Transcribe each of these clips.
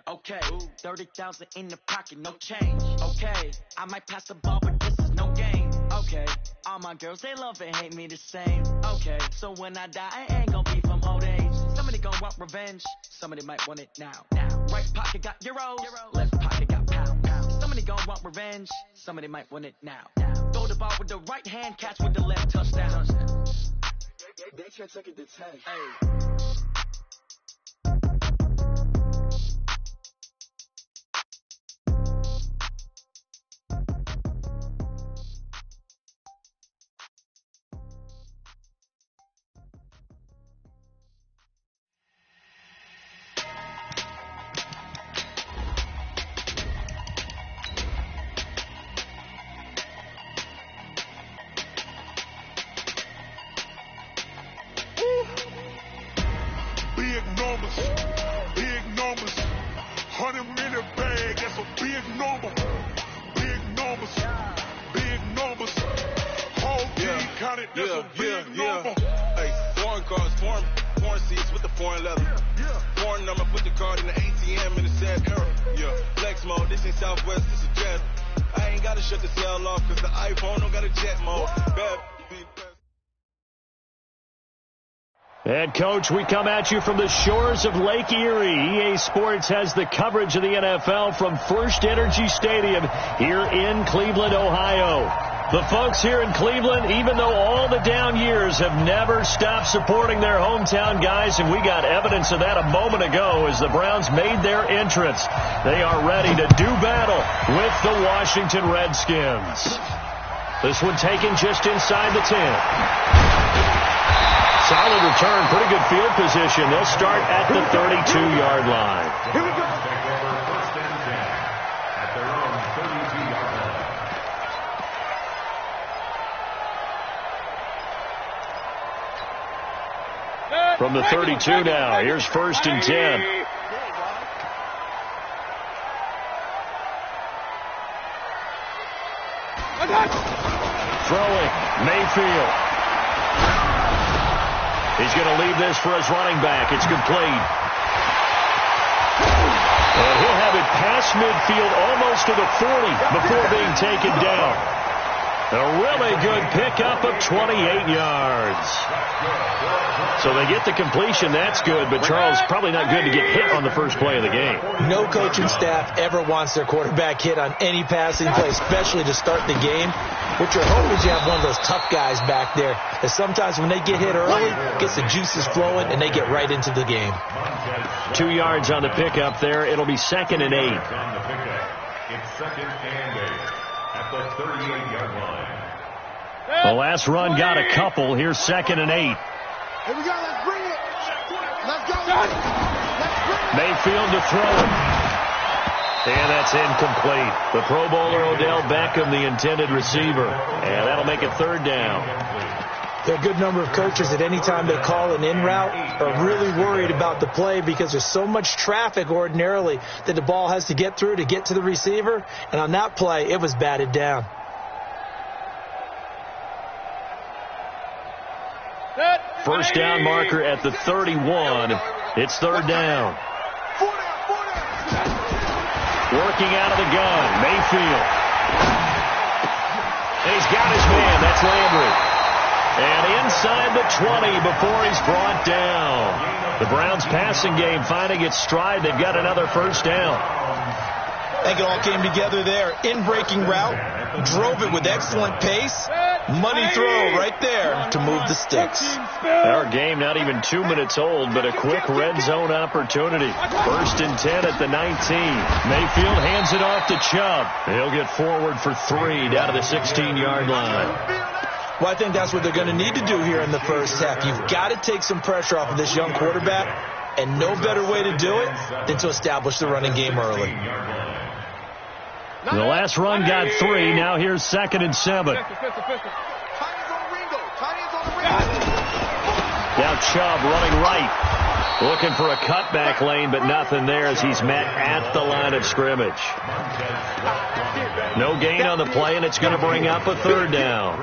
Okay, 30,000 in the pocket, no change. Okay, I might pass the ball, but this is no game. Okay, all my girls, they love and hate me the same. Okay, so when I die, I ain't gonna be from old age. Somebody gonna want revenge, somebody might want it now. Right pocket got euros, left pocket got pounds. Somebody gonna want revenge, somebody might want it now. Throw the ball with the right hand, catch with the left, touchdown. They can't take it to 10. Hey. Big numbers, 100-minute bag, that's a big number. Big numbers, whole team counted, that's a big number. Hey, foreign cars, foreign seats with the foreign leather. Foreign number, put the card in the ATM in the sad era. Flex mode, this ain't Southwest, this is jet. I ain't gotta shut the cell off, cause the iPhone don't got a jet mode. Head coach, we come at you from the shores of Lake Erie. EA Sports has the coverage of the NFL from First Energy Stadium here in Cleveland, Ohio. The folks here in Cleveland, even though all the down years, have never stopped supporting their hometown guys, and we got evidence of that a moment ago as the Browns made their entrance. They are ready to do battle with the Washington Redskins. This one taken just inside the 10. Solid return, pretty good field position. They'll start at the 32-yard line. Here we go. From the 32 now, here's 1st and 10. Throwing, Mayfield. He's going to leave this for his running back. It's complete. And he'll have it past midfield almost to the 40 before being taken down. A really good pickup of 28 yards. So they get the completion. That's good, but Charles, probably not good to get hit on the first play of the game. No coaching staff ever wants their quarterback hit on any passing play, especially to start the game. What you're hoping is you have one of those tough guys back there that sometimes when they get hit early, gets the juices flowing, and they get right into the game. 2 yards on the pickup there. It'll be 2nd and 8. It's 2nd and 8 at the 38-yard line. The last run got a couple. Here's 2nd and 8. Here we go. Let's bring it. Let's go. Let's bring it. Mayfield to throw it. And that's incomplete. The Pro Bowler Odell Beckham, the intended receiver. And that'll make it 3rd down. There are a good number of coaches that any time they call an in route are really worried about the play because there's so much traffic ordinarily that the ball has to get through to get to the receiver. And on that play, it was batted down. First down marker at the 31. It's 3rd down. Working out of the gun, Mayfield. And he's got his man. That's Landry. And inside the 20 before he's brought down. The Browns passing game finding its stride. They've got another first down. I think it all came together there. In-breaking route, drove it with excellent pace. Money throw right there to move the sticks. Our game not even 2 minutes old, but a quick red zone opportunity. 1st and 10 at the 19. Mayfield hands it off to Chubb. He'll get forward for 3 down to the 16-yard line. Well, I think that's what they're going to need to do here in the first half. You've got to take some pressure off of this young quarterback, and no better way to do it than to establish the running game early. The last run got 3. Now here's 2nd and 7. Now Chubb running right. Looking for a cutback lane, but nothing there as he's met at the line of scrimmage. No gain on the play, and it's going to bring up a 3rd down.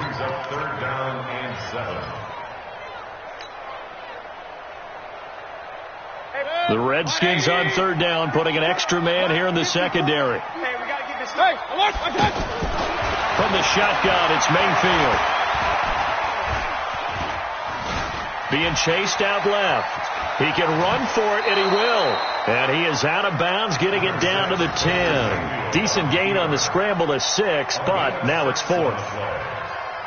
The Redskins on third down, putting an extra man here in the secondary. Hey, we got to get this. Hey, From the shotgun, it's Mayfield. Being chased out left. He can run for it, and he will. And he is out of bounds, getting it down to the 10. Decent gain on the scramble to 6, but now it's 4th.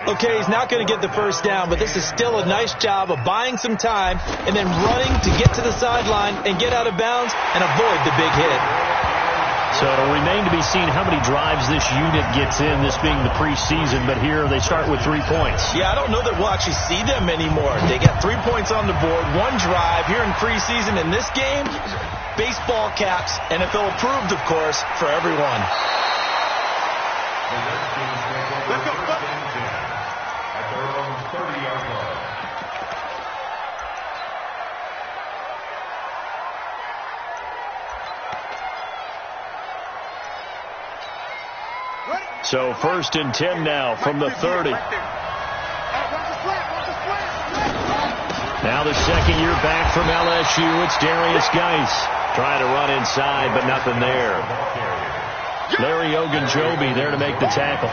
Okay, he's not going to get the first down, but this is still a nice job of buying some time and then running to get to the sideline and get out of bounds and avoid the big hit. So it'll remain to be seen how many drives this unit gets in, this being the preseason, but here they start with 3 points. Yeah, I don't know that we'll actually see them anymore. They got 3 points on the board, 1 drive here in preseason. In this game, baseball caps, NFL approved, of course, for everyone. Let's go. At their own 30-yard line. So 1st and 10 now from the 30. Now the second year back from LSU, it's Darius Geis. Trying to run inside, but nothing there. Larry Ogunjobi there to make the tackle.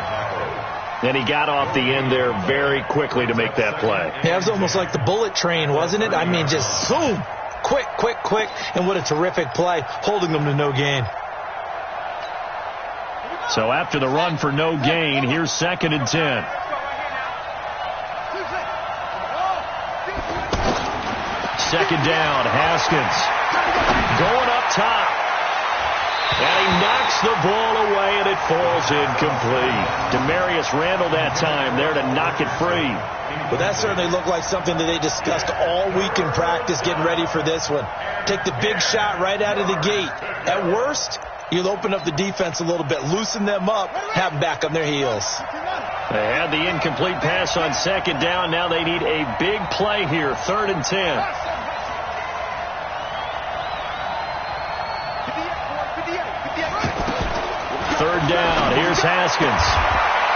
And he got off the end there very quickly to make that play. Yeah, it was almost like the bullet train, wasn't it? I mean, just zoom, quick, and what a terrific play, holding them to no gain. So after the run for no gain, here's 2nd and 10. Second down, Haskins going up top. And he knocks the ball away, and it falls incomplete. Demarius Randall that time there to knock it free. Well, that certainly looked like something that they discussed all week in practice, getting ready for this one. Take the big shot right out of the gate. At worst, you'll open up the defense a little bit, loosen them up, have them back on their heels. They had the incomplete pass on 2nd down. Now they need a big play here, 3rd and 10. Third down. Here's Haskins.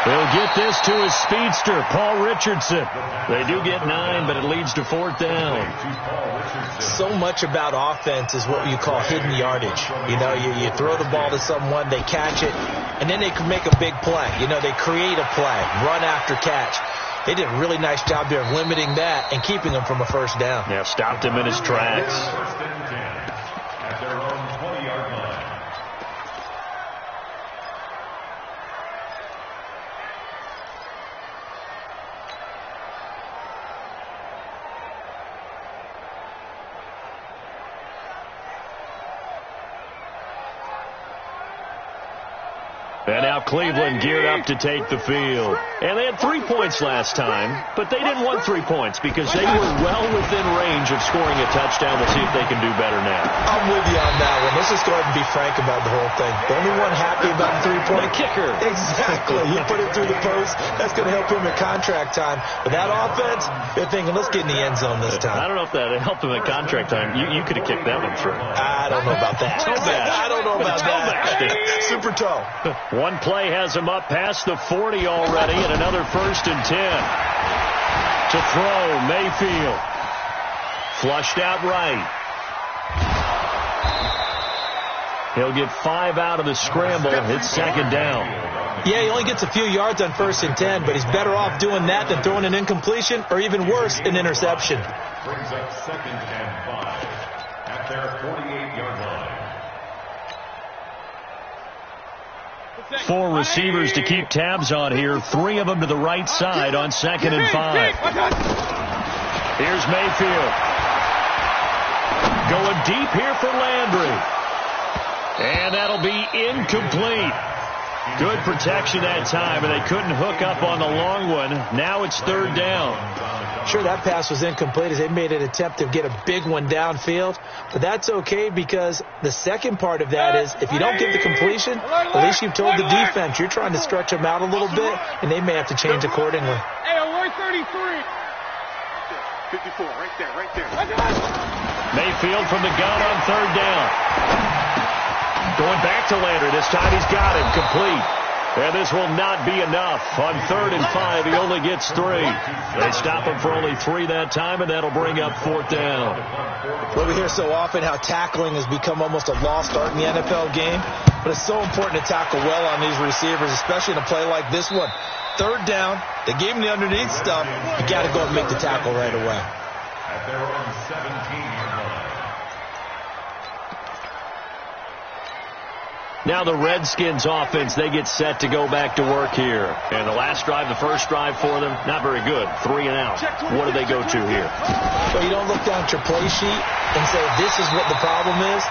He'll get this to his speedster, Paul Richardson. They do get 9, but it leads to 4th down. So much about offense is what you call hidden yardage. You know, you throw the ball to someone, they catch it, and then they can make a big play. You know, they create a play, run after catch. They did a really nice job there of limiting that and keeping him from a first down. Yeah, stopped him in his tracks. At their own 20-yard line. And now Cleveland geared up to take the field. And they had 3 points last time, but they didn't want 3 points because they were well within range of scoring a touchdown. We'll see if they can do better now. I'm with you on that one. Let's just go ahead and be frank about the whole thing. The only one happy about the 3-point the kicker. Exactly. He put it through the post. That's going to help him at contract time. But that offense, they're thinking, let's get in the end zone this time. I don't know if that helped him at contract time. You could have kicked that one through. I don't know about that. I don't know about that. Super toe. One play has him up past the 40 already, and another 1st and 10. To throw, Mayfield. Flushed out right. He'll get 5 out of the scramble. It's 2nd down. Yeah, he only gets a few yards on 1st and 10, but he's better off doing that than throwing an incompletion or even worse, an interception. Brings up 2nd and 5 at their 48-yard line. 4 receivers to keep tabs on here. 3 of them to the right side on 2nd and 5. Here's Mayfield. Going deep here for Landry. And that'll be incomplete. Good protection that time, and they couldn't hook up on the long one. Now it's 3rd down. Sure, that pass was incomplete as they made an attempt to get a big one downfield. But that's okay because the second part of that is if you don't get the completion, at least you've told the defense you're trying to stretch them out a little bit, and they may have to change accordingly. Hey, 133. 54, right there. Mayfield from the gun on 3rd down. Going back to Landry. This time he's got it. Complete. And this will not be enough. On 3rd and 5, he only gets 3. They stop him for only 3 that time, and that'll bring up 4th down. Well, we hear so often how tackling has become almost a lost art in the NFL game, but it's so important to tackle well on these receivers, especially in a play like this one. 3rd down, they gave him the underneath stuff. You got to go and make the tackle right away. At their own 17-yard line. Now the Redskins offense, they get set to go back to work here. And the last drive, the first drive for them, not very good. 3 and out. What do they go to here? Well, you don't look down at your play sheet and say, this is what the problem is.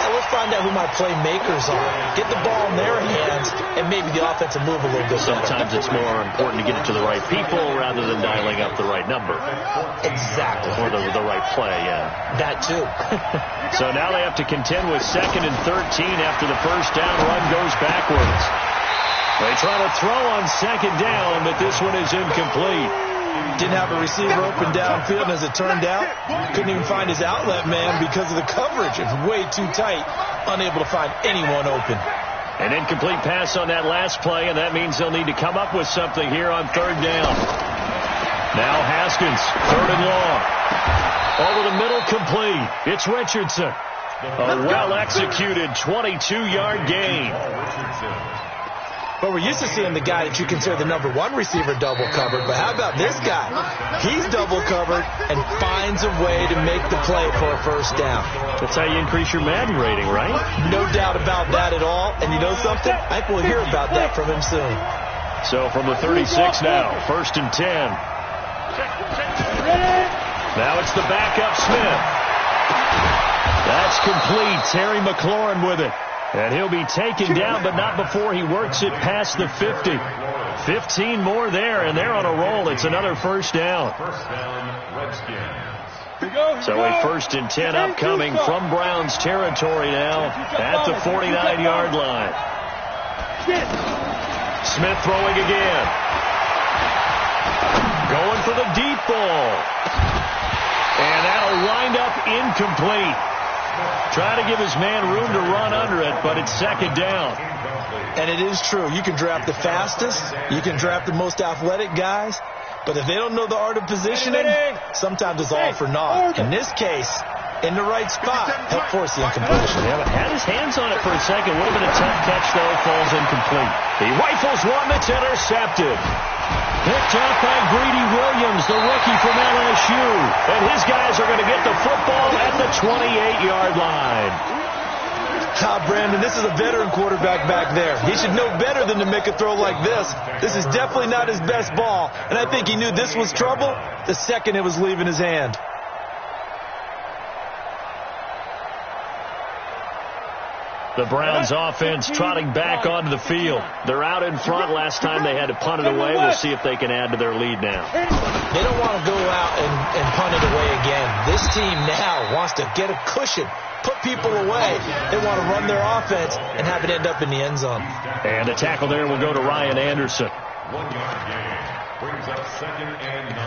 Let's find out who my playmakers are. Get the ball in their hands, and maybe the offense will move a little bit. Sometimes it's more important to get it to the right people rather than dialing up the right number. Exactly. Or the right play, yeah. That too. So now they have to contend with 2nd and 13 after the first down run goes backwards. They try to throw on 2nd down, but this one is incomplete. Didn't have a receiver open downfield, and as it turned out, couldn't even find his outlet man because of the coverage. It's way too tight, unable to find anyone open. An incomplete pass on that last play, and that means they'll need to come up with something here on 3rd down. Now Haskins, 3rd and long. Over the middle, complete. It's Richardson. A well-executed 22-yard gain. But we're used to seeing the guy that you consider the #1 receiver double covered. But how about this guy? He's double covered and finds a way to make the play for a first down. That's how you increase your Madden rating, right? No doubt about that at all. And you know something? I think we'll hear about that from him soon. So from the 36 now, 1st and 10. Now it's the backup Smith. That's complete. Terry McLaurin with it. And he'll be taken down, but not before he works it past the 50. 15 more there, and they're on a roll. It's another first down. So a 1st and 10 upcoming from Browns territory now at the 49-yard line. Smith throwing again. Going for the deep ball. And that'll wind up incomplete. Try to give his man room to run under it, but it's 2nd down. And it is true. You can draft the fastest. You can draft the most athletic guys. But if they don't know the art of positioning, sometimes it's all for naught. In this case, in the right spot, help force the incompletion. Yeah, but had his hands on it for a second. Would have been a tough catch, though. Falls incomplete. He rifles one that's intercepted. Picked up by Greedy Williams, the rookie from LSU. And his guys are going to get the football at the 28-yard line. Brandon, this is a veteran quarterback back there. He should know better than to make a throw like this. This is definitely not his best ball. And I think he knew this was trouble the second it was leaving his hand. The Browns offense trotting back onto the field. They're out in front. Last time they had to punt it away. We'll see if they can add to their lead now. They don't want to go out and punt it away again. This team now wants to get a cushion, put people away. They want to run their offense and have it end up in the end zone. And the tackle there will go to Ryan Anderson. 1-yard gain brings up 2nd and 9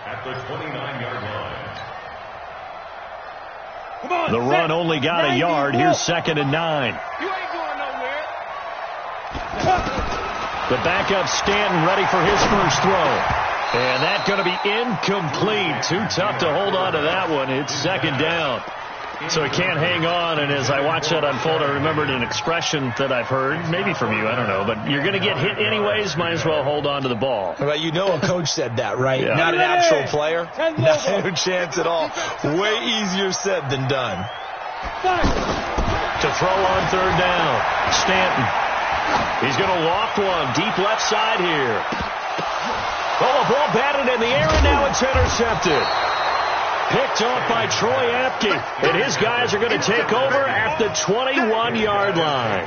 at the 29-yard line. The run only got a yard. Here's 2nd and 9. You ain't going nowhere. The backup Stanton ready for his first throw. And that's going to be incomplete. Too tough to hold on to that one. It's 2nd down. So he can't hang on, and as I watch that unfold, I remembered an expression that I've heard, maybe from you, I don't know, but you're going to get hit anyways, might as well hold on to the ball. Well, you know a coach said that, right? Yeah. Not an actual player. No chance at all. Way easier said than done. To throw on 3rd down, Stanton. He's going to loft one, deep left side here. Oh, the ball batted in the air, and now it's intercepted. Picked off by Troy Apke, and his guys are going to take over at the 21-yard line.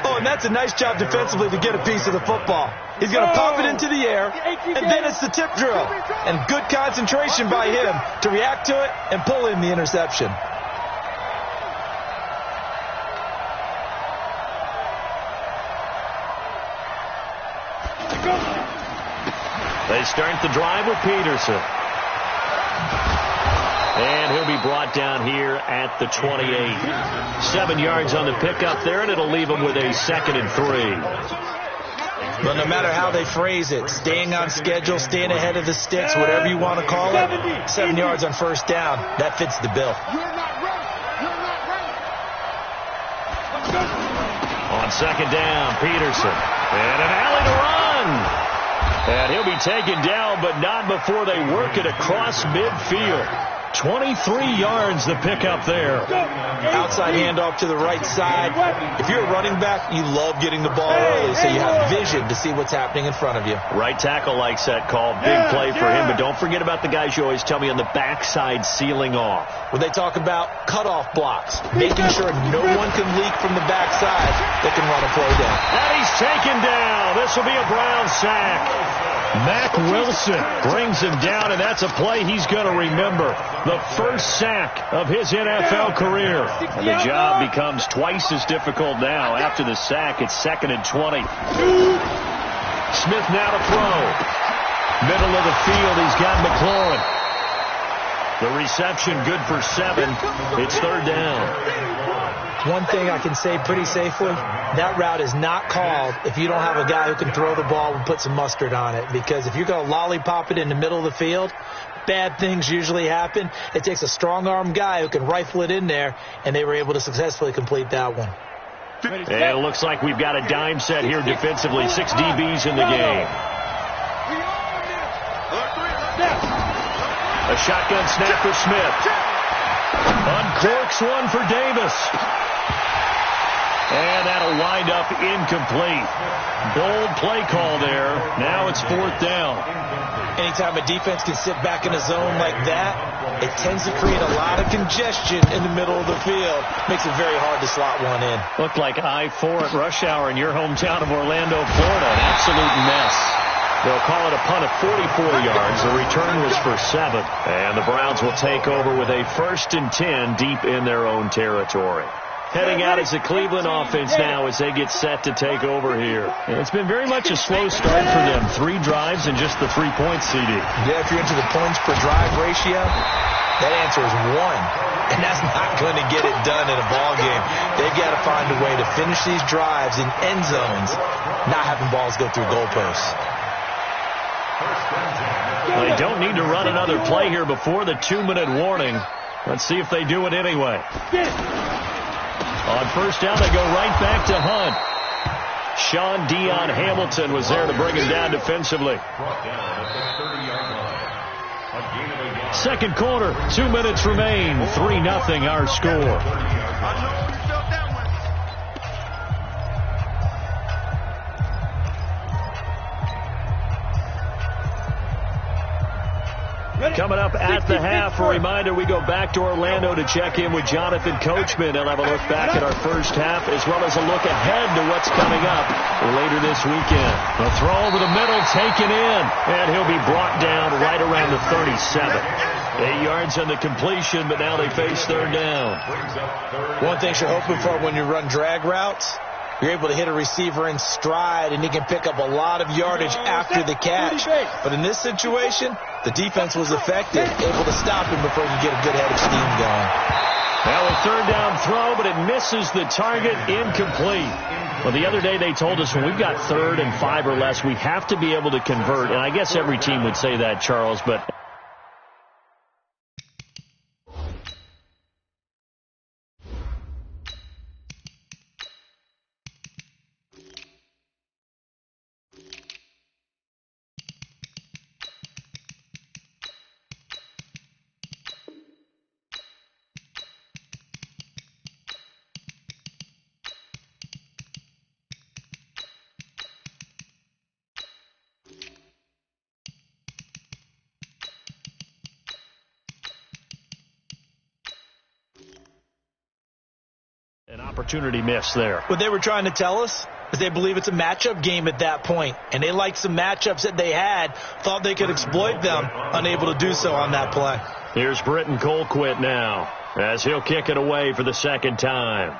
Oh, and that's a nice job defensively to get a piece of the football. He's going to pop it into the air, and then it's the tip drill. And good concentration by him to react to it and pull in the interception. They start the drive with Peterson. And he'll be brought down here at the 28. 7 yards on the pickup there, and it'll leave them with a 2nd and 3. But no matter how they phrase it, staying on schedule, staying ahead of the sticks, whatever you want to call it, 7 yards on first down, that fits the bill. On 2nd down, Peterson. And an alley to run. And he'll be taken down, but not before they work it across midfield. 23 yards the pickup there. Outside handoff to the right side. If you're a running back, you love getting the ball early so you have vision to see what's happening in front of you. Right tackle likes that call. Big play for him, but don't forget about the guys you always tell me on the backside sealing off. When they talk about cutoff blocks, making sure no one can leak from the backside that can run a play down. And he's taken down. This will be a Brown sack. Mack Wilson brings him down, and that's a play he's going to remember. The first sack of his NFL career. And the job becomes twice as difficult now. After the sack, it's 2nd and 20. Smith now to throw. Middle of the field, he's got McLaurin. The reception good for 7. It's 3rd down. One thing I can say pretty safely, that route is not called if you don't have a guy who can throw the ball and put some mustard on it. Because if you're going to lollipop it in the middle of the field, bad things usually happen. It takes a strong-arm guy who can rifle it in there, and they were able to successfully complete that one. And it looks like we've got a dime set here defensively. 6 DBs in the game. A shotgun snap for Smith. Uncorks one for Davis. And that'll wind up incomplete. Bold play call there. Now it's 4th down. Anytime a defense can sit back in a zone like that, it tends to create a lot of congestion in the middle of the field. Makes it very hard to slot one in. Looked like I-4 at rush hour in your hometown of Orlando, Florida. An absolute mess. They'll call it a punt of 44 yards. The return was for 7. And the Browns will take over with a 1st and 10 deep in their own territory. Heading out is the Cleveland offense now as they get set to take over here. And it's been very much a slow start for them. 3 drives and just the 3 points, CD. Yeah, if you're into the points per drive ratio, that answer is 1. And that's not going to get it done in a ball game. They've got to find a way to finish these drives in end zones, not having balls go through goalposts. Well, they don't need to run another play here before the 2-minute warning. Let's see if they do it anyway. On 1st down, they go right back to Hunt. Sean Dion Hamilton was there to bring him down defensively. 2nd quarter, 2 minutes remain. 3-0 our score. Coming up at the half, a reminder, we go back to Orlando to check in with Jonathan Coachman. They'll have a look back at our first half as well as a look ahead to what's coming up later this weekend. A throw over the middle, taken in, and he'll be brought down right around the 37. 8 yards on the completion, but now they face 3rd down. One thing you're hoping for when you run drag routes, you're able to hit a receiver in stride, and he can pick up a lot of yardage after the catch. But in this situation, the defense was effective, able to stop him before you get a good head of steam going. Now a 3rd down throw, but it misses the target, incomplete. Well, the other day they told us when we've got 3rd and 5 or less, we have to be able to convert. And I guess every team would say that, Charles, but... An opportunity miss there. What they were trying to tell us is they believe it's a matchup game at that point, and they liked some matchups that they had, thought they could exploit them, unable to do so on that play. Here's Britton Colquitt now as he'll kick it away for the 2nd time.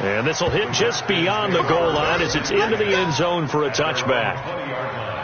And And this will hit just beyond the goal line as it's into the end zone for a touchback. 20-yard line.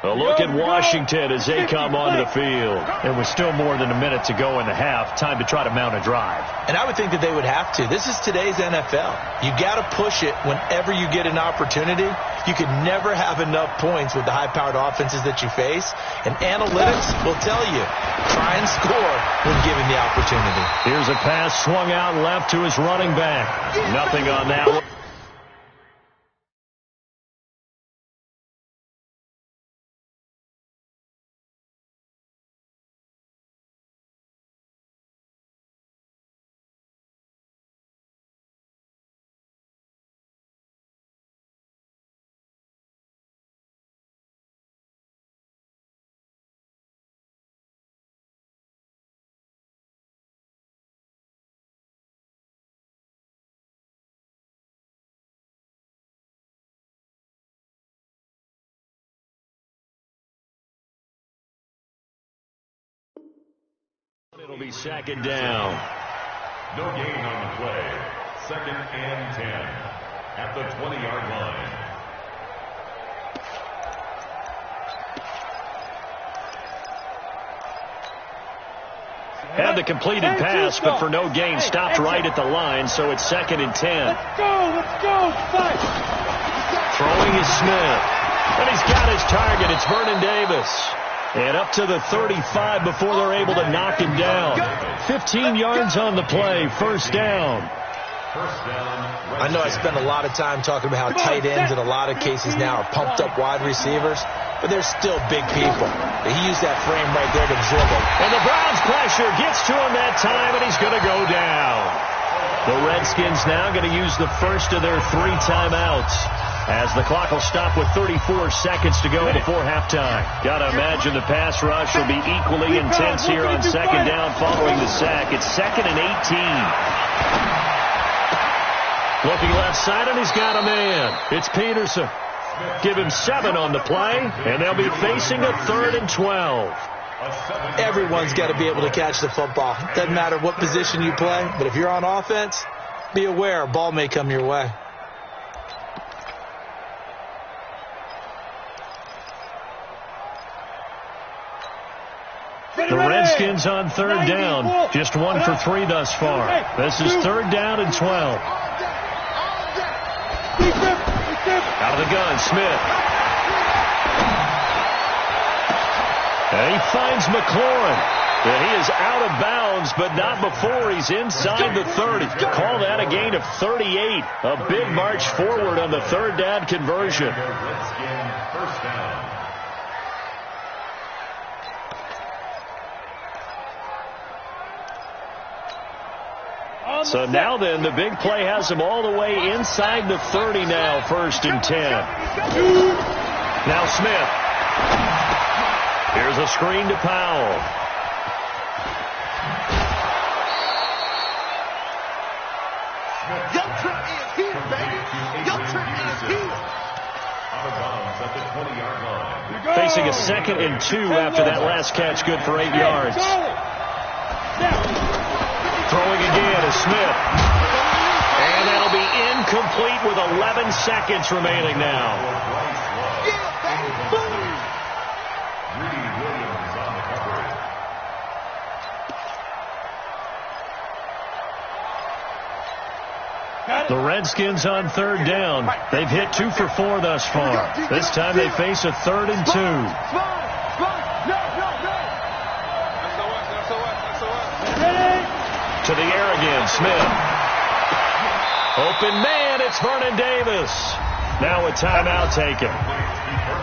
A look at Washington as they come onto the field. And with still more than a minute to go in the half, time to try to mount a drive. And I would think that they would have to. This is today's NFL. You got to push it whenever you get an opportunity. You could never have enough points with the high-powered offenses that you face. And analytics will tell you, try and score when given the opportunity. Here's a pass swung out left to his running back. Nothing on that one. It'll be second down. No gain on the play. 2nd and 10 at the 20-yard line. Had the completed pass, but for no gain, stopped right at the line, so it's 2nd and 10. Let's go, fight. Throwing is Smith. And he's got his target. It's Vernon Davis. And up to the 35 before they're able to knock him down. 15 yards on the play, first down. I know I spend a lot of time talking about how tight ends in a lot of cases now are pumped up wide receivers, but they're still big people. He used that frame right there to dribble. And the Browns pressure gets to him that time, and he's going to go down. The Redskins now going to use the first of their 3 timeouts, as the clock will stop with 34 seconds to go before halftime. Got to imagine the pass rush will be equally intense here on second down following the sack. It's 2nd and 18. Looking left side, and he's got a man. It's Peterson. Give him 7 on the play, and they'll be facing a 3rd and 12. Everyone's got to be able to catch the football. Doesn't matter what position you play, but if you're on offense, be aware a ball may come your way. The Redskins on 3rd down. Just 1 for 3 thus far. This is 3rd down and 12. Out of the gun, Smith. And he finds McLaurin. And he is out of bounds, but not before he's inside the 30. Call that a gain of 38. A big march forward on the 3rd down conversion. First down. So now then, the big play has him all the way inside the 30 now, 1st and 10. Now Smith. Here's a screen to Powell. Your trip is here, baby. Your trip is here. at the 20-yard line. Facing a 2nd and 2 after that last catch, good for 8 yards. Throwing again is Smith. And that'll be incomplete with 11 seconds remaining now. The Redskins on 3rd down. They've hit 2 for 4 thus far. This time they face a 3rd and 2. To the air again, Smith. Open man, it's Vernon Davis. Now a timeout taken.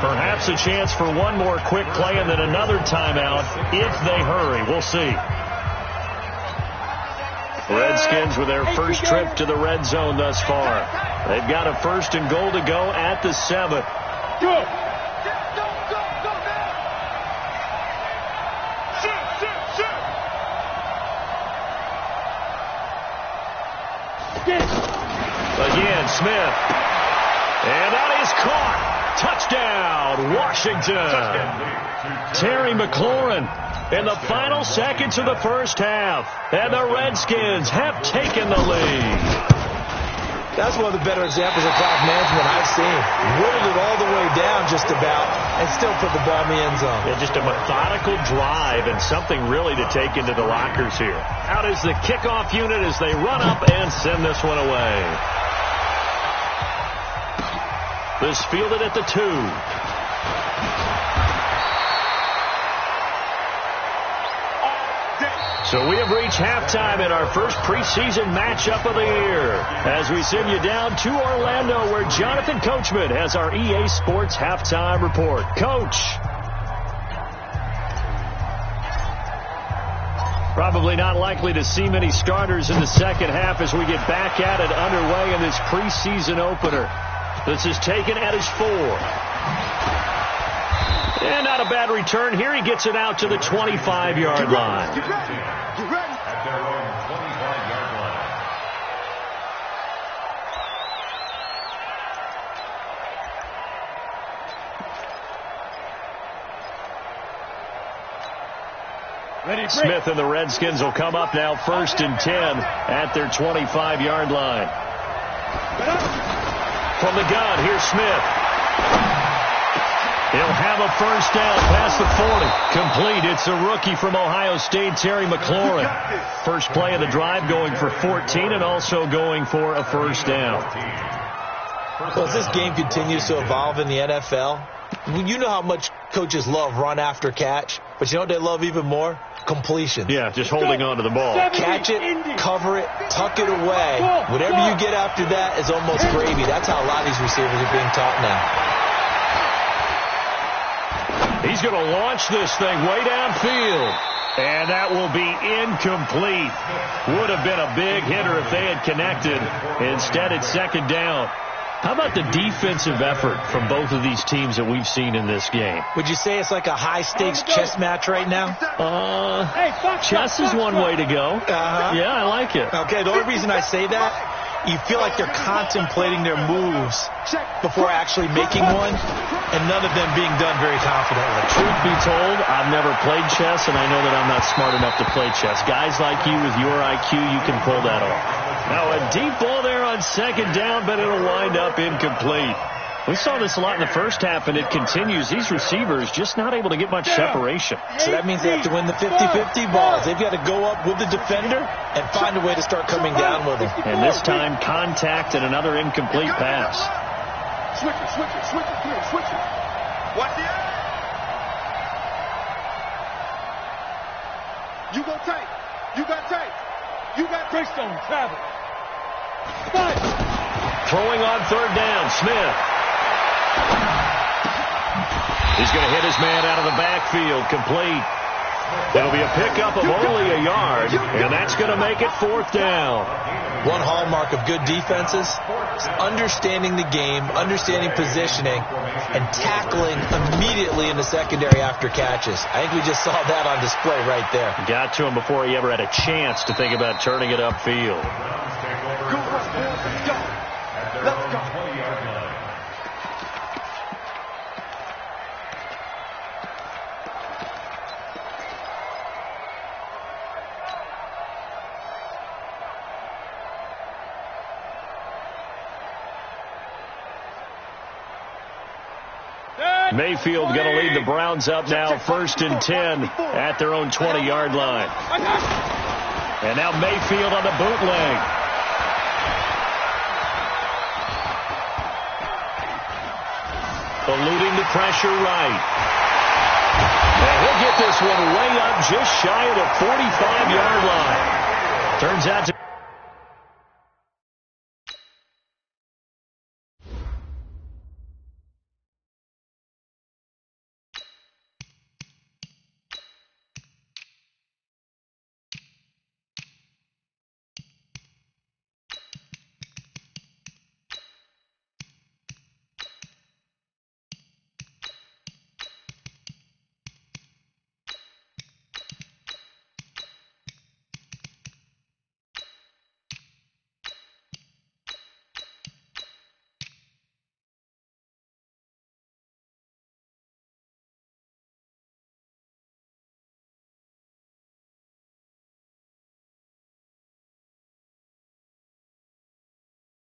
Perhaps a chance for one more quick play and then another timeout if they hurry. We'll see. Redskins with their first trip to the red zone thus far. They've got a 1st and goal to go at the 7. Again, Smith. And that is caught. Touchdown, Washington. Terry McLaurin in the final seconds of the first half. And the Redskins have taken the lead. That's one of the better examples of clock management I've seen. Whittled it all the way down just about and still put the ball in the end zone. Yeah, just a methodical drive and something really to take into the lockers here. Out is the kickoff unit as they run up and send this one away. This fielded at the 2. So we have reached halftime in our first preseason matchup of the year as we send you down to Orlando where Jonathan Coachman has our EA Sports halftime report. Coach. Probably not likely to see many starters in the second half as we get back at it underway in this preseason opener. This is taken at his 4. And not a bad return here. He gets it out to the 25-yard line. At their own 25-yard line. Smith and the Redskins will come up now 1st and 10 at their 25-yard line. From the gun, here's Smith. He'll have a first down past the 40. Complete. It's a rookie from Ohio State, Terry McLaurin. First play of the drive going for 14 and also going for a first down. Well, as this game continues to evolve in the NFL, you know how much coaches love run after catch, but you know what they love even more? Completion. Yeah, just holding on to the ball. Catch it, cover it, tuck it away. Whatever you get after that is almost gravy. That's how a lot of these receivers are being taught now. He's going to launch this thing way downfield. And that will be incomplete. Would have been a big hitter if they had connected. Instead, it's 2nd down. How about the defensive effort from both of these teams that we've seen in this game? Would you say it's like a high-stakes chess match right now? Chess is one way to go. Yeah, I like it. Okay, the only reason I say that, you feel like they're contemplating their moves before actually making one, and none of them being done very confidently. Truth be told, I've never played chess, and I know that I'm not smart enough to play chess. Guys like you with your IQ, you can pull that off. Now a deep ball there on 2nd down, but it'll wind up incomplete. We saw this a lot in the first half, and it continues. These receivers just not able to get much separation. So that means they have to win the 50-50 balls. They've got to go up with the defender and find a way to start coming down with him. And this time, contact and another incomplete pass. Switch it. Come here, switch it. Watch the air. You go tight. You got tight. You got Greystone. Travel. Fight. Throwing on 3rd down, Smith. He's going to hit his man out of the backfield, complete. It'll be a pickup of only a yard, and that's going to make it 4th down. One hallmark of good defenses is understanding the game, understanding positioning, and tackling immediately in the secondary after catches. I think we just saw that on display right there. Got to him before he ever had a chance to think about turning it upfield. Let's go. Mayfield going to lead the Browns up now 1st and 10 at their own 20-yard line. And now Mayfield on the bootleg. Eluding the pressure right. And he'll get this one way up just shy of the 45-yard line. Turns out to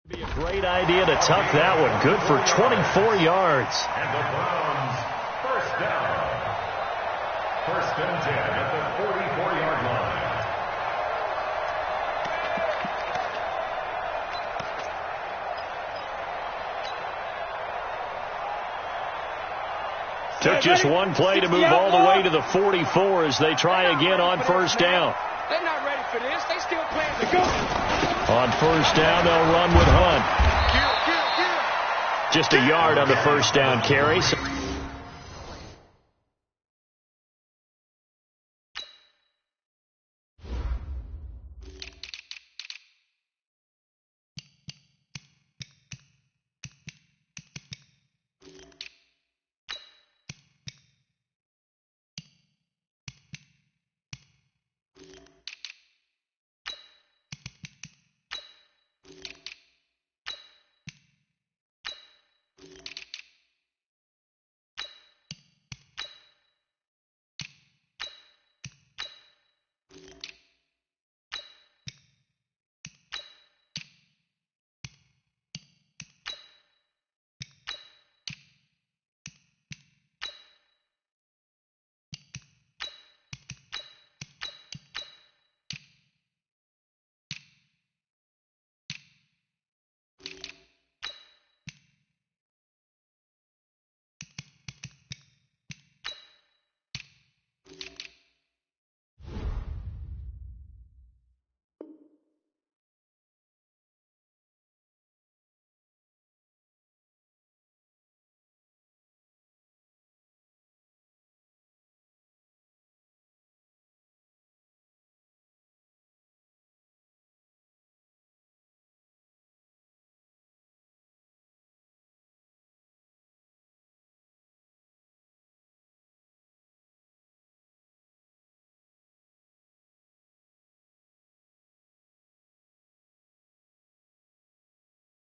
be a great idea to tuck that one. Good for 24 yards. And the Browns, first down. 1st and 10 at the 44-yard line. Took just one play to move all the way to the 44 as they try again on 1st down. They're not ready for this. They still playing the go. On 1st down, they'll run with Hunt. Just a yard on the 1st down carry.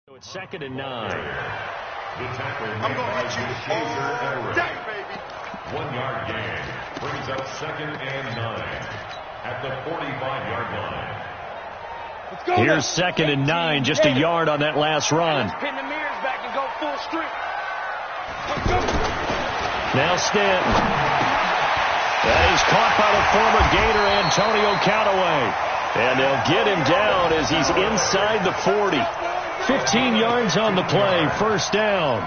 So it's 2nd and 9. The tackle made by Shazer Everett. 1-yard gain brings up 2nd and 9 at the 45-yard line. Here's 2nd and 9, just a yard on that last run. Pin the mirrors back and go full strength. Now Stanton. He's caught by the former Gator Antonio Callaway. And they'll get him down as he's inside the 40. 15 yards on the play, 1st down.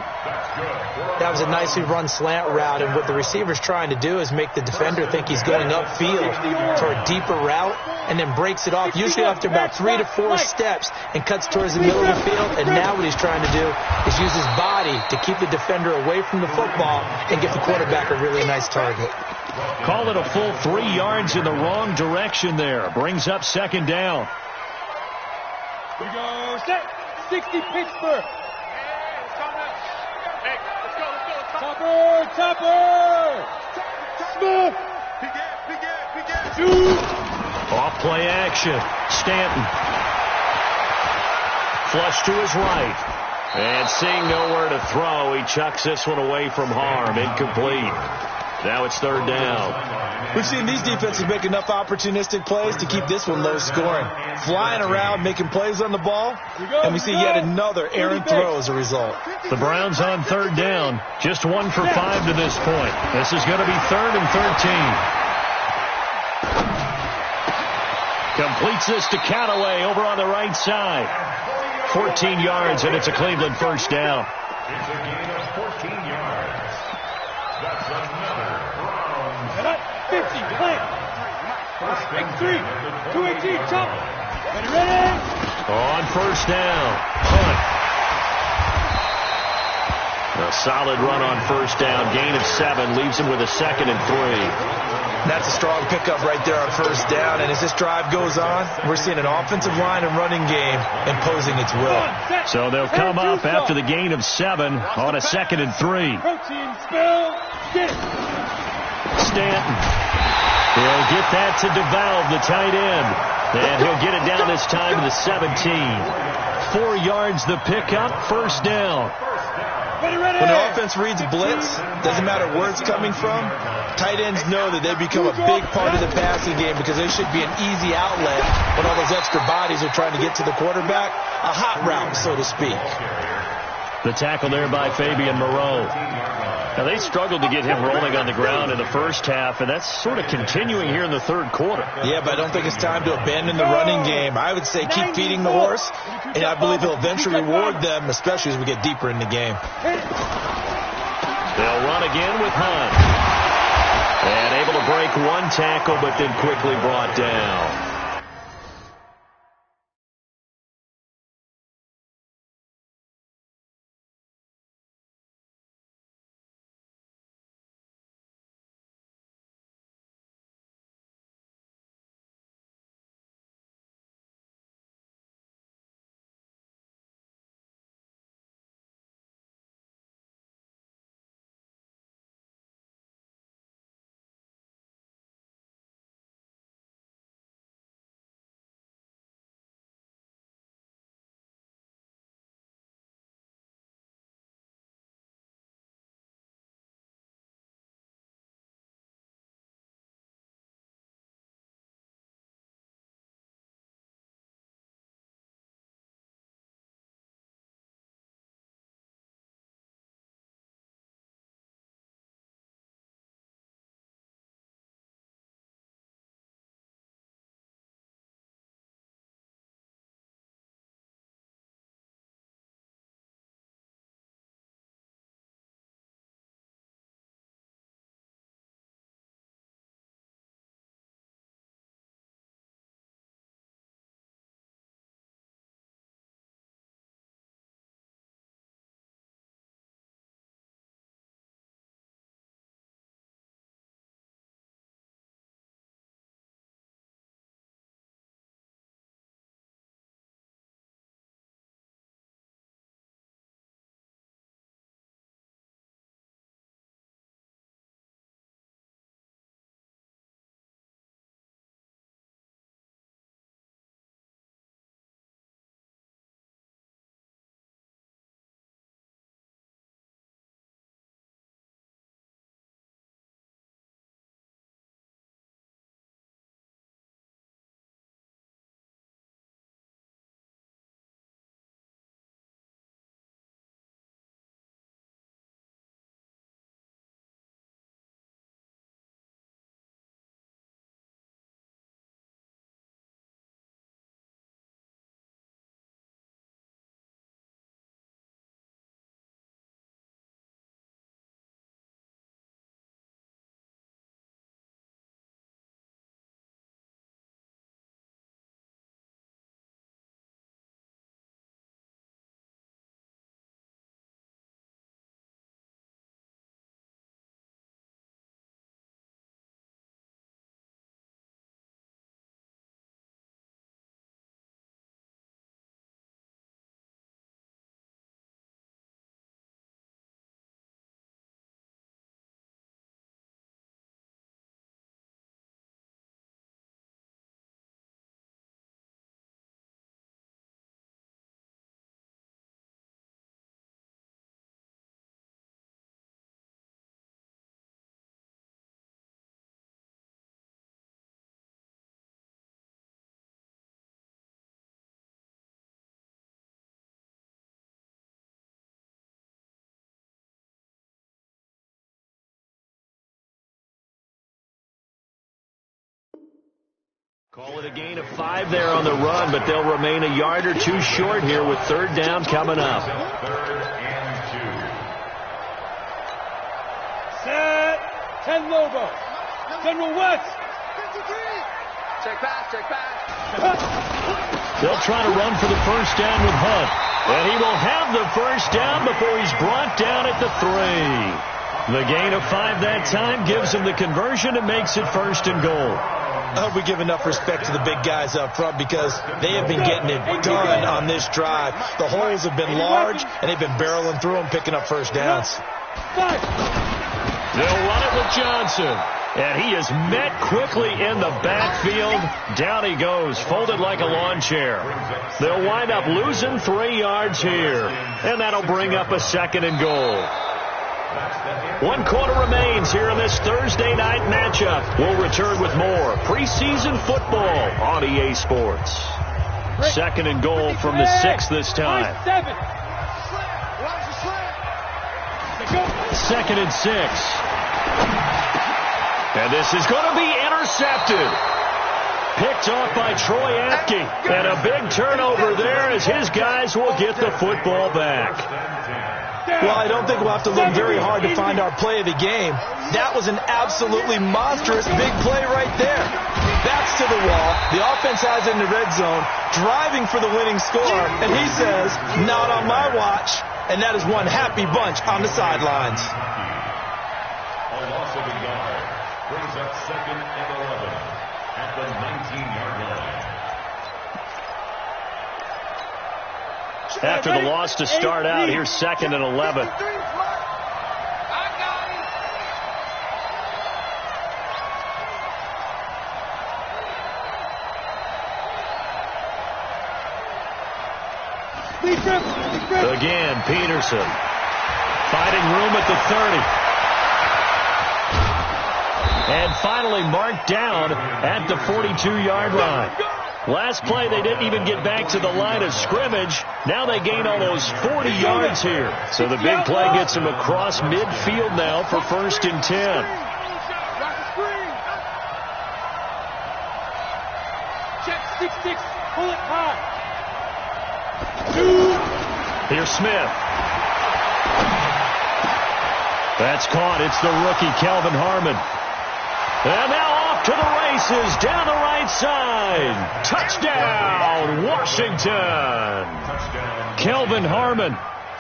That was a nicely run slant route, and what the receiver's trying to do is make the defender think he's going upfield for a deeper route, and then breaks it off, usually after about 3 to 4 steps, and cuts towards the middle of the field. And now what he's trying to do is use his body to keep the defender away from the football and give the quarterback a really nice target. Call it a full 3 yards in the wrong direction there. Brings up 2nd down. We go set. 60 Pittsburgh. Topper. Smith. Off play action. Stanton. Flush to his right. And seeing nowhere to throw, he chucks this one away from harm. Incomplete. Now it's third down. We've seen these defenses make enough opportunistic plays to keep this one low scoring. Flying around, making plays on the ball, and we see yet another errant throw as a result. The Browns on third down. Just 1 for 5 to this point. This is going to be 3rd and 13. Completes this to Callaway over on the right side. 14 yards, and it's a Cleveland first down. It's a gain of 14 yards. That's another Browns. 50, play. Big 3, 218, chop. Ready? On first down. Punt. A solid run on first down. Gain of 7 leaves him with a 2nd and 3. That's a strong pickup right there on first down. And as this drive goes on, we're seeing an offensive line and running game imposing its will. So they'll come up after the gain of 7 on a 2nd and 3. Protein spill. Get it. Stanton. He'll get that to DeValve, the tight end. And he'll get it down this time to the 17. 4 yards the pickup, first down. Ready. When the offense reads blitz, doesn't matter where it's coming from, tight ends know that they become a big part of the passing game because they should be an easy outlet when all those extra bodies are trying to get to the quarterback. A hot route, so to speak. The tackle there by Fabian Moreau. Now, they struggled to get him rolling on the ground in the first half, and that's sort of continuing here in the third quarter. Yeah, but I don't think it's time to abandon the running game. I would say keep feeding the horse, and I believe he'll eventually reward them, especially as we get deeper in the game. They'll run again with Hunt. And able to break one tackle, but then quickly brought down. Call it a gain of 5 there on the run, but they'll remain a yard or two short here with third down coming up. Third and 2. Set. 10 Lobo. General West. Check pass. They'll try to run for the first down with Hunt. And he will have the first down before he's brought down at the 3. The gain of 5 that time gives him the conversion and makes it first and goal. I hope we give enough respect to the big guys up front because they have been getting it done on this drive. The holes have been large, and they've been barreling through them, picking up first downs. They'll run it with Johnson. And he is met quickly in the backfield. Down he goes, folded like a lawn chair. They'll wind up losing 3 yards here. And that'll bring up a second and goal. 1 quarter remains here in this Thursday night matchup. We'll return with more preseason football on EA Sports. Second and goal from the 6 this time. 2nd and 6. And this is going to be intercepted. Picked off by Troy Apke. And a big turnover there as his guys will get the football back. Well, I don't think we'll have to look very hard to find our play of the game. That was an absolutely monstrous big play right there. Backs to the wall. The offense has it in the red zone, driving for the winning score. And he says, not on my watch. And that is one happy bunch on the sidelines. A loss of a yard brings up 2nd and 11 at the 19-yard line. After the loss to start out, here's 2nd and 11. Again, Peterson. Finding room at the 30. And finally marked down at the 42-yard line. Last play, they didn't even get back to the line of scrimmage. Now they gain almost 40 yards here. So the big play gets them across midfield now for 1st and 10. Check 6-6. Pull it high. Here's Smith. That's caught. It's the rookie, Kelvin Harmon. And now off to the races down the right side. Touchdown, Washington. Kelvin Harmon,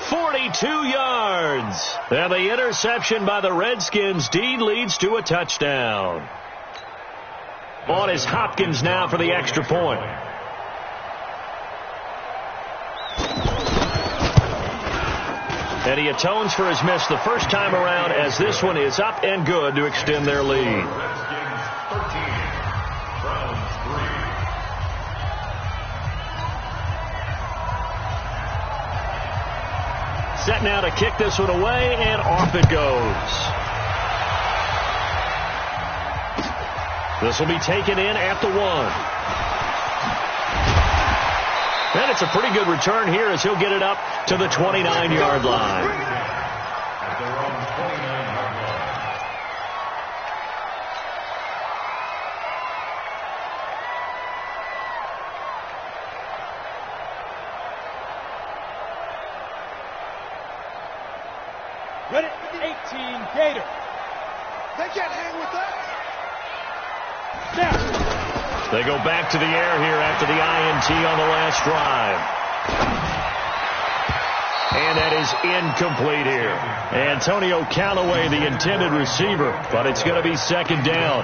42 yards. And the interception by the Redskins. Dean leads to a touchdown. On is Hopkins now for the extra point. And he atones for his miss the first time around as this one is up and good to extend their lead. Redskins 13, Browns 3. Set now to kick this one away, and off it goes. This will be taken in at the 1. And it's a pretty good return here as he'll get it up to the 29-yard line. At their own 29-yard line. Ready? 18, Gator. They can't hang with that. Now. They go back to the air here after the INT on the last drive. And that is incomplete here. Antonio Callaway, the intended receiver, but it's going to be 2nd down.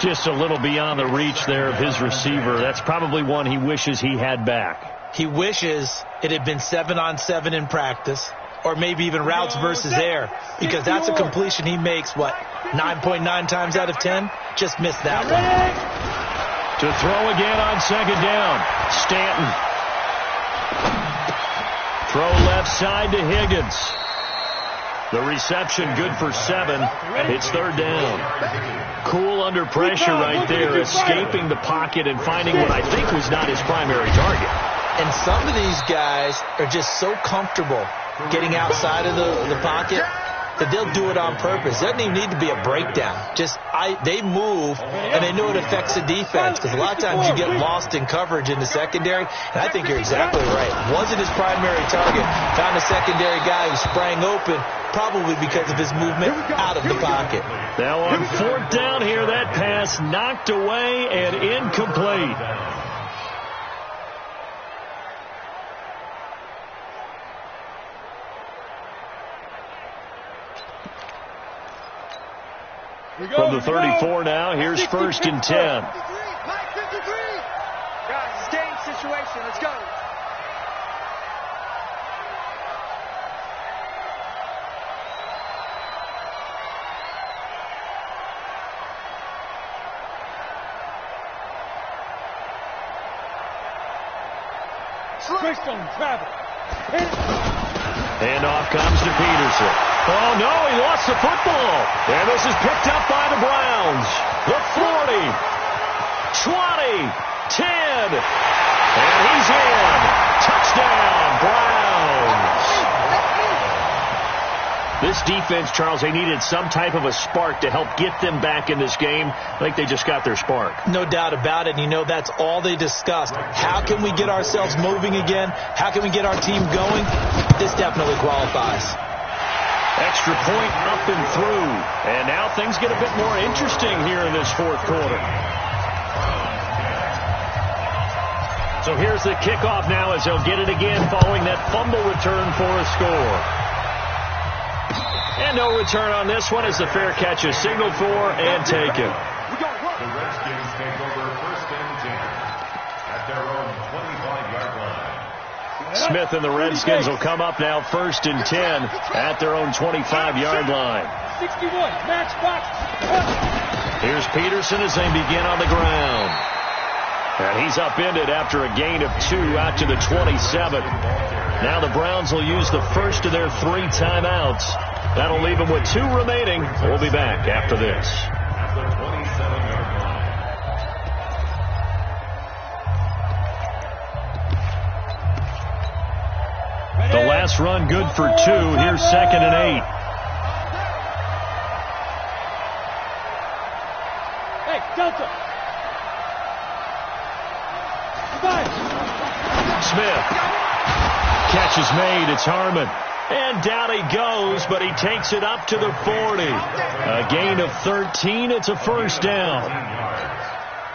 Just a little beyond the reach there of his receiver. That's probably one he wishes he had back. He wishes it had been 7-on-7 in practice, or maybe even routes versus air, because that's a completion he makes, 9.9 times out of 10? Just missed that one. To throw again on 2nd down. Stanton. Throw left side to Higgins. The reception good for 7. It's 3rd down. Cool under pressure right there, escaping the pocket and finding what I think was not his primary target. And some of these guys are just so comfortable getting outside of the pocket that they'll do it on purpose. It doesn't even need to be a breakdown. They move, and they know it affects the defense, because a lot of times you get lost in coverage in the secondary, and I think you're exactly right. Wasn't his primary target. Found a secondary guy who sprang open, probably because of his movement out of the pocket. Now on fourth down here, that pass knocked away and incomplete. From the 34 now, here's 1st and 10. Guys, it's a game situation. Let's go. Handoff comes to Peterson. Oh, no, he lost the football. And this is picked up by the Browns. The 40, 20, 10. And he's in. Touchdown, Browns. This defense, Charles, they needed some type of a spark to help get them back in this game. I think they just got their spark. No doubt about it. And that's all they discussed. How can we get ourselves moving again? How can we get our team going? This definitely qualifies. Extra point up and through. And now things get a bit more interesting here in this fourth quarter. So here's the kickoff now as they'll get it again following that fumble return for a score. And no return on this one as the fair catch is signaled for and taken. The Redskins take over 1st and 10 at their own 25-yard line. Smith and the Redskins will come up now 1st and 10 at their own 25-yard line. 61, match box. Here's Peterson as they begin on the ground. And he's upended after a gain of 2 out to the 27. Now the Browns will use the first of their 3 timeouts. That'll leave them with 2 remaining. We'll be back after this. At the 27-yard line. The last run good for 2. Here's 2nd and 8. Hey, Delta. Smith. Catch is made. It's Harmon. And down he goes, but he takes it up to the 40. A gain of 13. It's a first down.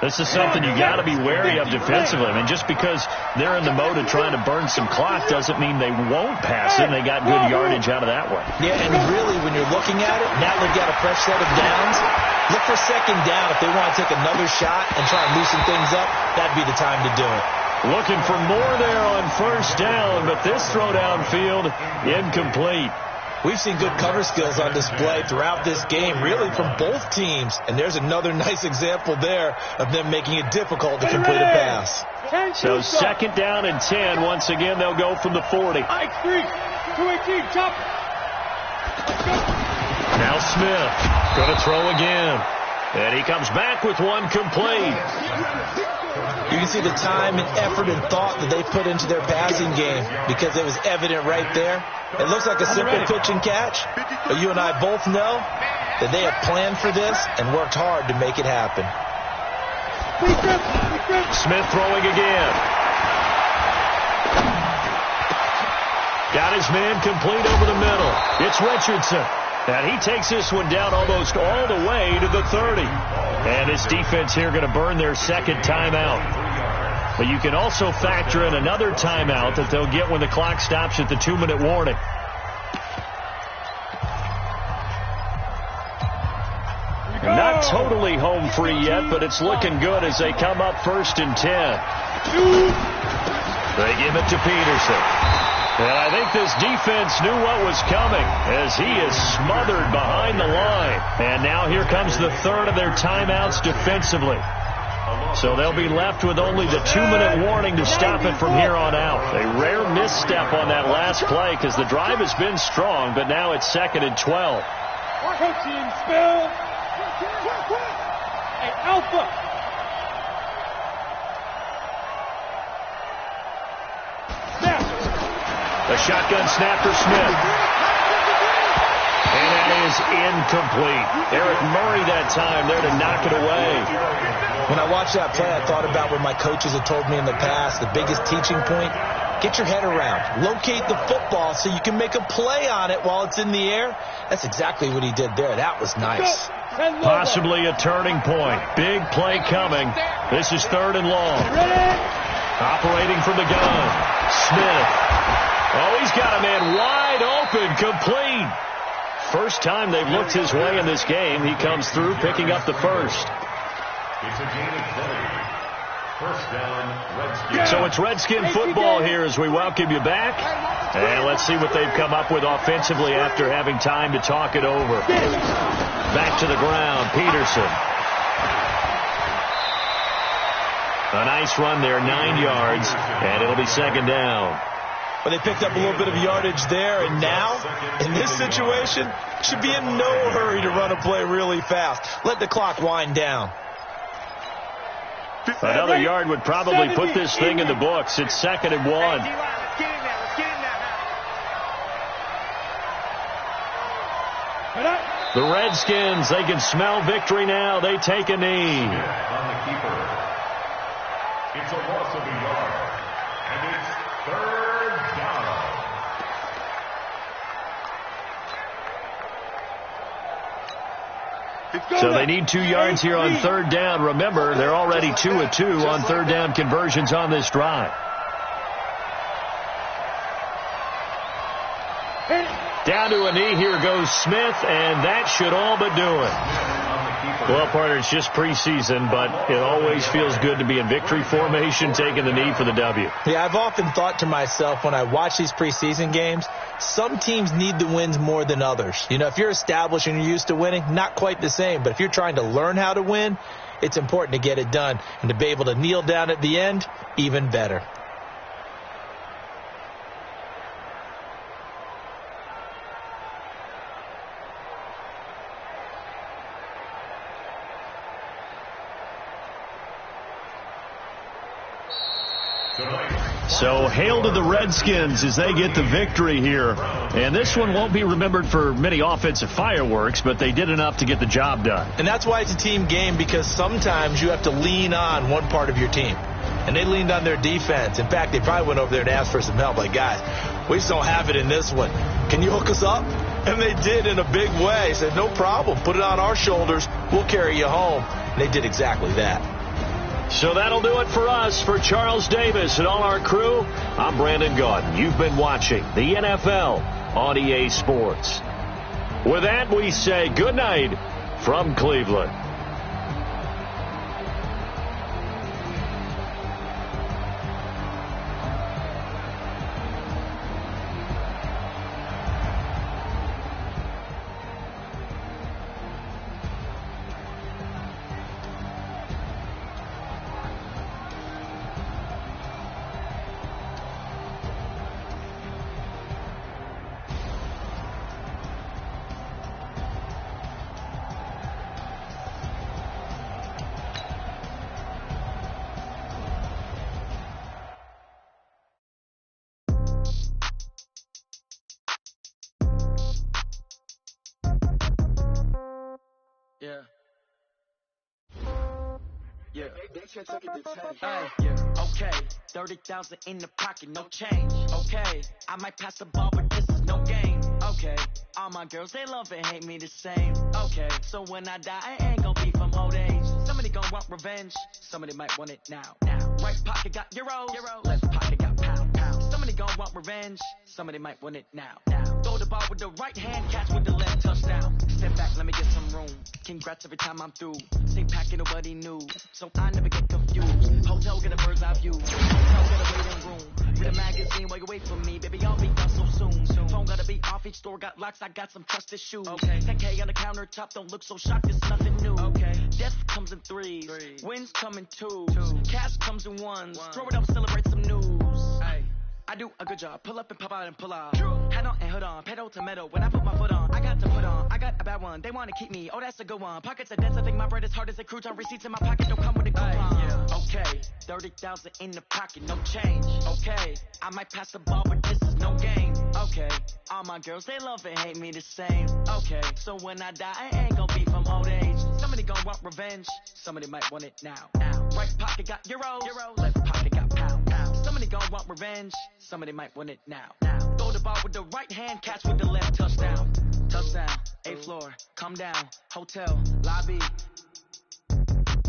This is something you got to be wary of defensively. I mean, just because they're in the mode of trying to burn some clock doesn't mean they won't pass it, and they got good yardage out of that one. Yeah, and really, when you're looking at it, now they've got a fresh set of downs. Look for 2nd down. If they want to take another shot and try and loosen things up, that'd be the time to do it. Looking for more there on first down, but this throw downfield incomplete. We've seen good cover skills on display throughout this game, really from both teams. And there's another nice example there of them making it difficult to complete a pass. So 2nd down and 10. Once again, they'll go from the 40. Ike 3, 218, chop. Now Smith going to throw again. And he comes back with one complete. You can see the time and effort and thought that they put into their passing game because it was evident right there. It looks like a simple pitch and catch, but you and I both know that they have planned for this and worked hard to make it happen. Smith throwing again. Got his man complete over the middle. It's Richardson. And he takes this one down almost all the way to the 30. And this defense here going to burn their 2nd timeout. But you can also factor in another timeout that they'll get when the clock stops at the 2-minute warning. And not totally home free yet, but it's looking good as they come up 1st and 10. They give it to Peterson. And I think this defense knew what was coming as he is smothered behind the line. And now here comes the 3rd of their timeouts defensively. So they'll be left with only the 2-minute warning to stop it from here on out. A rare misstep on that last play because the drive has been strong, but now it's 2nd and 12. Coaching spell. Hey, Alpha. A shotgun snap for Smith. And is incomplete. Eric Murray that time there to knock it away. When I watched that play, I thought about what my coaches had told me in the past. The biggest teaching point, get your head around. Locate the football so you can make a play on it while it's in the air. That's exactly what he did there. That was nice. Possibly a turning point. Big play coming. This is 3rd and long. Operating from the gun. Smith. Oh, he's got a man wide open. Complete. First time they've looked his way in this game. He comes through, picking up the first. It's a gain of 30. First down, Redskins. So it's Redskin football here as we welcome you back. And let's see what they've come up with offensively after having time to talk it over. Back to the ground, Peterson. A nice run there, 9 yards, and it'll be 2nd down. Well, they picked up a little bit of yardage there, and now, in this situation, should be in no hurry to run a play really fast. Let the clock wind down. Another yard would probably put this thing in the books. It's 2nd and 1. The Redskins, they can smell victory now. They take a knee. On the keeper. It's a loss of a yard. And it's 3rd down. So they need 2 yards here on 3rd down. Remember, they're already 2 of 2 on 3rd down conversions on this drive. Down to a knee, here goes Smith, and that should all but do it. Well, partner, it's just preseason, but it always feels good to be in victory formation, taking the knee for the W. Yeah, I've often thought to myself when I watch these preseason games, some teams need the wins more than others. You know, if you're established and you're used to winning, not quite the same. But if you're trying to learn how to win, it's important to get it done. And to be able to kneel down at the end, even better. So hail to the Redskins as they get the victory here. And this one won't be remembered for many offensive fireworks, but they did enough to get the job done. And that's why it's a team game, because sometimes you have to lean on one part of your team. And they leaned on their defense. In fact, they probably went over there and asked for some help. Like, guys, we just don't have it in this one. Can you hook us up? And they did in a big way. They said, no problem. Put it on our shoulders. We'll carry you home. And they did exactly that. So that'll do it for us. For Charles Davis and all our crew, I'm Brandon Gaudin. You've been watching the NFL on EA Sports. With that, we say good night from Cleveland. Yeah. Okay. 30,000 in the pocket, no change. Okay. I might pass the ball, but this is no game. Okay. All my girls, they love and hate me the same. Okay. So when I die, I ain't gonna be from old age. Somebody gonna want revenge. Somebody might want it now. Right pocket got euros. Left pocket got pound. Somebody gonna want revenge. Somebody might want it now. Throw the ball with the right hand, catch with the left, touchdown. Step back, let me get some room. Congrats every time I'm through. Same packet, nobody knew. So I never get confused. Hotel get a bird's eye view. Hotel get a waiting room. Read a magazine while you wait for me. Baby, I'll be done so soon. Phone gotta be off, each store got locks. I got some trusted shoes. Okay. 10K on the countertop, don't look so shocked, it's nothing new. Okay. Death comes in threes. Wins come in twos. Cash comes in ones. Throw it up, celebrate some news. Ay. I do a good job. Pull up and pop out and pull out. Hat on and hood on. Pedal to metal. When I put my foot on, I got to put on. I got a bad one. They want to keep me. Oh, that's a good one. Pockets are dense. I think my bread is hard as a crouton. Receipts in my pocket don't come with a coupon. Okay. 30,000 in the pocket. No change. Okay. I might pass the ball, but this is no game. Okay, all my girls, they love and hate me the same. Okay, so when I die, I ain't gonna be from old age. Somebody gonna want revenge, somebody might want it now. Right pocket got euros, left pocket got pound. Somebody gonna want revenge, somebody might want it now. Throw the ball with the right hand, catch with the left, touchdown. Touchdown, 8th floor, come down, hotel, lobby.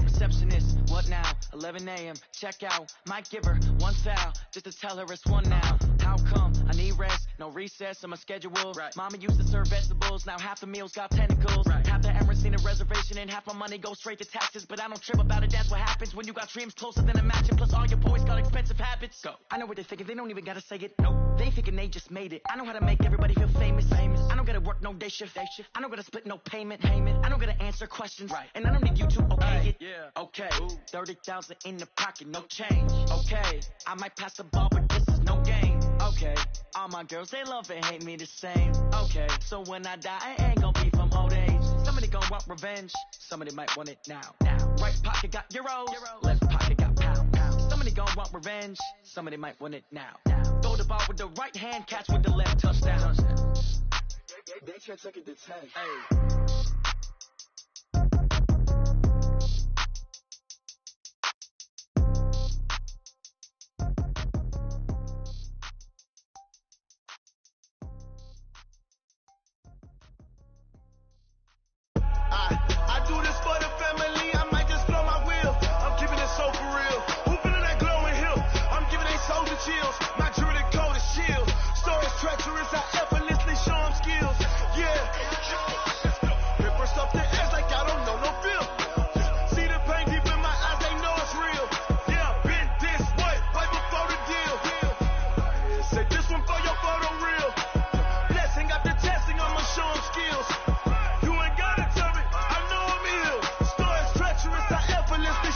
Receptionist, what now? 11 a.m., check out. Might give her one foul, just to tell her it's one now. How come? I need rest, no recess on my schedule. Right. Mama used to serve vegetables, now half the meals got tentacles. Right. Half the Emirates seen a reservation and half my money goes straight to taxes. But I don't trip about it, that's what happens when you got dreams closer than a matching. Plus all your boys got expensive habits. Go. I know what they're thinking, they don't even gotta say it. Nope. They thinking they just made it. I know how to make everybody feel famous. I don't gotta work no day shift. I don't gotta split no payment. I don't gotta answer questions. Right. And I don't need you to okay it. Yeah. Okay, 30,000 in the pocket, no change. Okay, I might pass the ball, but this is no game. Okay, all my girls, they love and hate me the same. Okay, so when I die, I ain't gonna be from old age. Somebody gonna want revenge, somebody might want it now. Right pocket got euros, left pocket got pound. Somebody gonna want revenge, somebody might want it now. Throw the ball with the right hand, catch with the left, touchdown. They can't take it to 10. Hey. I do this for the family, I might just blow my wheel. I'm keeping it so for real. Who feeling that glowing hill? I'm giving they soldier chills. My jewelry coat is shield. Stories treacherous, I effortlessly show them skills. Yeah. Hit first off the edge like I don't know no feel. See the pain deep in my eyes, they know it's real. Yeah, been this way, way before the deal. Say this one for your photo reel. Blessing after testing, I'ma show them skills.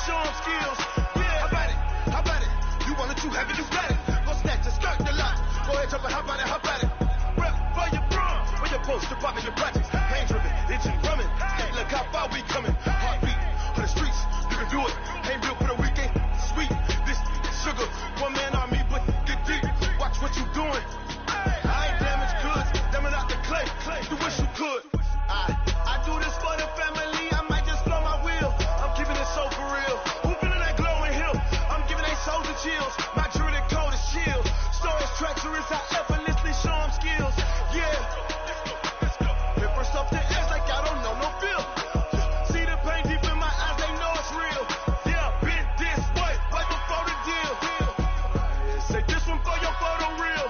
Show them skills. Yeah, how about it? You want it, you have it, you got it. Go snatch it, skirt the lot. Go ahead, jump it, how about it? Rep for your prom, for your poster, popping your projects. Pain driven, itching, drumming. Hey, look how far we coming. Heartbeat on the streets, you can do it. Ain't built for the weekend, sweet. This sugar, one man army, but get deep. Watch what you doing. I ain't damaged goods, damn out the clay. You wish you could. I do this for the family, I might just blow my wheel. I'm keeping it so for real. Who feeling that glowing hill? I'm giving they soldier chills. My jewelry coat is shield. Stories treacherous, I effortlessly show them skills. Yeah. Hit first off the edge like I don't know no feel. See the pain deep in my eyes, they know it's real. Yeah, been this way, way before the deal. Say this one for your photo reel.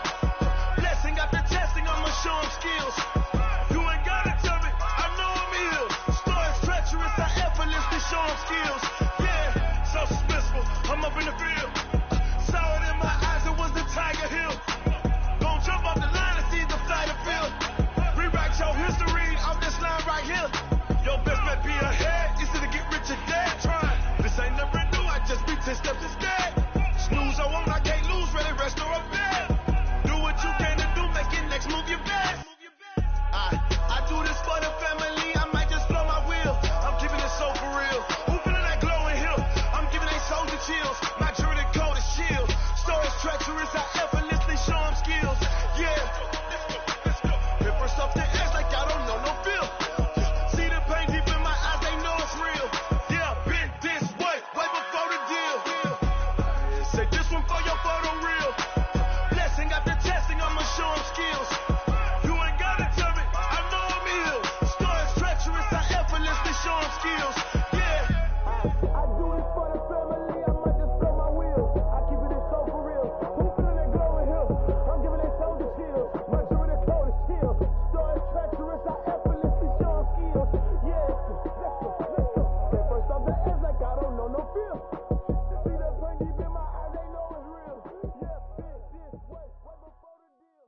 Blessing after testing, I'ma show them skills. You ain't gotta tell me, I know I'm ill. Stories treacherous, I effortlessly show them skills. Yeah, so suspenseful, I'm up in the field. Saw it in my eyes, it was the Tiger Hill. Gon' jump off the line and see the flight of field. Rewrite your history off this line right here. Your best bet be ahead, easy to get rich or dead. Trying, this ain't never new, I just be 10 steps instead. Snooze I won't, I can't lose, ready, rest or a bed. Do what you can to do, make it next move your best. I do this for the family, I might just blow my wheel. I'm keeping it so for real. Who feeling that glowing hill? I'm giving they soldier chills. My jewelry coat is shield. Stories treacherous, I effortlessly show them skills. Yeah. Hit first off the edge like I don't know no feel. See the pain deep in my eyes, they know it's real. Yeah, been this way, way before the deal. Say this one for your photo reel. Blessing after testing, I'ma show them skills. You ain't gotta tell me, I know I'm ill. Stories treacherous, I effortlessly show them skills. Yeah. I do this for the family, I might just blow my wheel. I keep it so for real. Who feeling that glowing hill? I'm giving they soldier chills. My jewelry coat is shield. Stories treacherous, I effortlessly show them skills. Yeah. Let's go. Hit first off the edge like I don't know no feel. See that pain deep in my eyes, they know it's real. Yeah, been this way, way before the deal.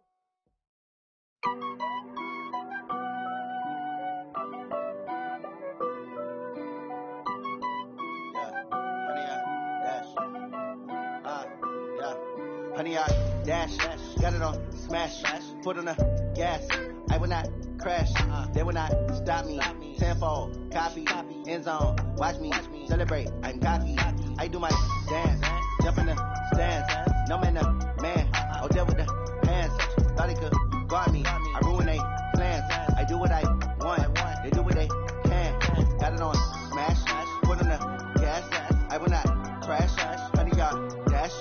Honey, I dash, got it on smash, put on the gas. I will not crash, they will not stop me. Tenfold, copy, end zone, watch me celebrate. I'm cocky, I do my dance, jump in the stands. No man, the man, oh, there with the hands. thought they could guard me. I ruin they plans. I do what I want. They do what they can. Got it on smash. Put on the gas. I will not crash. 100 yard dash.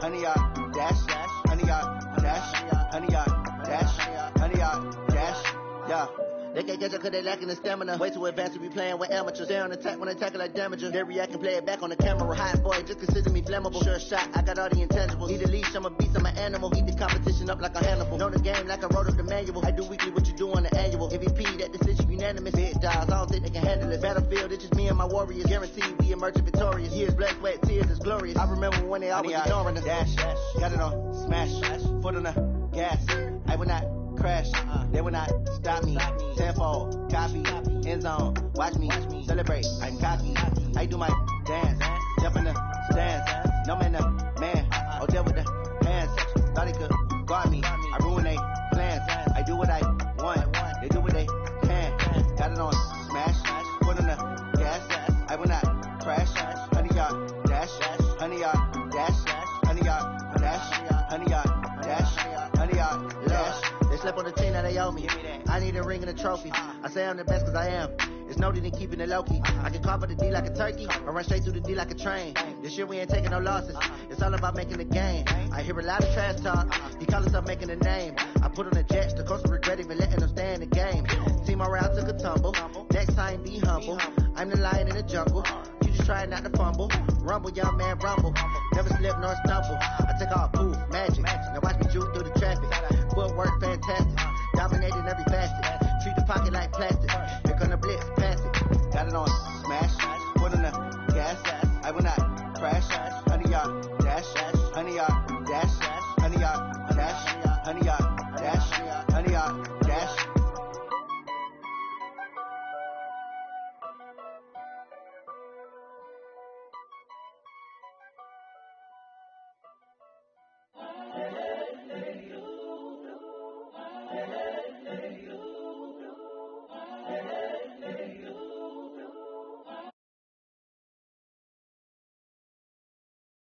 100 yard dash. 100 yard dash. 100 yard dash. 100 yard dash. Yeah. They can't catch up cause they lacking the stamina. Way too advanced to be playing with amateurs. Stay on attack when they tackle like damages. They react and play it back on the camera. Hot boy, just consider me flammable. Sure shot, I got all the intangibles. Need a leash, I'm a beast, I'm an animal. Heat the competition up like a Hannibal. Know the game like I wrote up the manual. I do weekly what you do on the annual. MVP, that decision unanimous. Big dogs, I don't think they can handle it. Battlefield, it's just me and my warriors. Guaranteed we emerge victorious. Years, blood, sweat, tears, is glorious. I remember when they always ignoring us. Dash, got it on smash. Foot on the gas. I will not crash. They will not stop me. Tenfold, copy, end zone. Watch me celebrate. I'm cocky. I do my dance. Jump in the stands. No man, the man. Oh, deal with the hands. Thought they could guard me. I ruin they plans. I do what I want. They do what they can. Got it on smash. Put on the gas. I will not crash. 100 yard dash. 100 yard dash. 100 yard dash. 100 yard dash. 100 yard dash. They slept on the team, now they owe me. I need a ring and a trophy. I say I'm the best cause I am. It's no need in keeping it low-key. I can carve the D like a turkey or run straight through the D like a train. This year we ain't taking no losses. It's all about making the game. I hear a lot of trash talk. He call himself making a name. I put on the jets. The coach regret even letting them stay in the game. Team morale took a tumble. Next time be humble. I'm the lion in the jungle. You just try not to fumble. Rumble, young man, rumble. Never slip nor stumble. I take all poof, magic. Now watch me juke through the traffic. Footwork fantastic. Dominating every facet. Treat the pocket like plastic. Here come the blitz, pass it. Got it on smash. Put on the gas. I will not crash. 100 yard dash. 100 yard dash. 100 yard dash. 100 yard dash. 100 yard dash. Yeah.